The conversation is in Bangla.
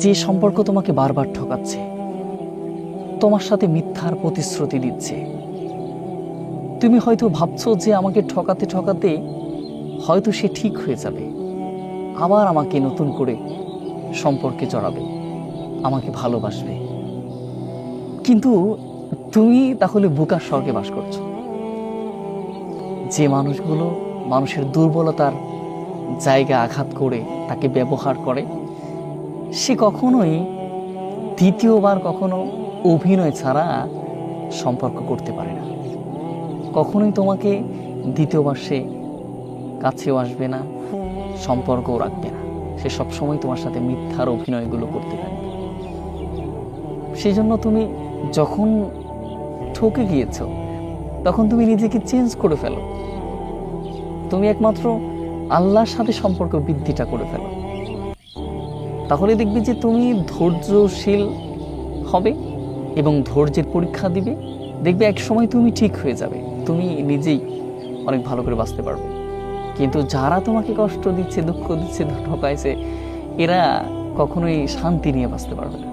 যে সম্পর্ক তোমাকে বারবার ঠকাচ্ছে, তোমার সাথে মিথ্যার প্রতিশ্রুতি দিচ্ছে। তুমি হয়তো ভাবছো যে আমাকে ঠকাতে ঠকাতে হয়তো সে ঠিক হয়ে যাবে, আবার আমাকে নতুন করে সম্পর্কে জড়াবে, আমাকে ভালোবাসবে। কিন্তু তুমি তাহলে বোকার স্বর্গে বাস করছো। যে মানুষগুলো মানুষের দুর্বলতার জায়গা আঘাত করে তাকে ব্যবহার করে, সে কখনোই দ্বিতীয়বার কখনো অভিনয় ছাড়া সম্পর্ক করতে পারে না। কখনোই তোমাকে দ্বিতীয়বার সে কাছেও আসবে না, সম্পর্কও রাখবে না। সে সবসময় তোমার সাথে মিথ্যার অভিনয়গুলো করতে থাকবে। সেই জন্য তুমি যখন ঠকে গিয়েছ, তখন তুমি নিজেকে চেঞ্জ করে ফেলো। তুমি একমাত্র আল্লাহর সাথে সম্পর্ক বৃদ্ধিটা করে ফেলো। তাহলে দেখবে যে তুমি ধৈর্যশীল হবে এবং ধৈর্যের পরীক্ষা দিবে। দেখবে এক সময় তুমি ঠিক হয়ে যাবে, তুমি নিজেই অনেক ভালো করে বাঁচতে পারবে। কিন্তু যারা তোমাকে কষ্ট দিচ্ছে, দুঃখ দিচ্ছে, ঠকাইছে, এরা কখনোই শান্তি নিয়ে বাঁচতে পারবে না।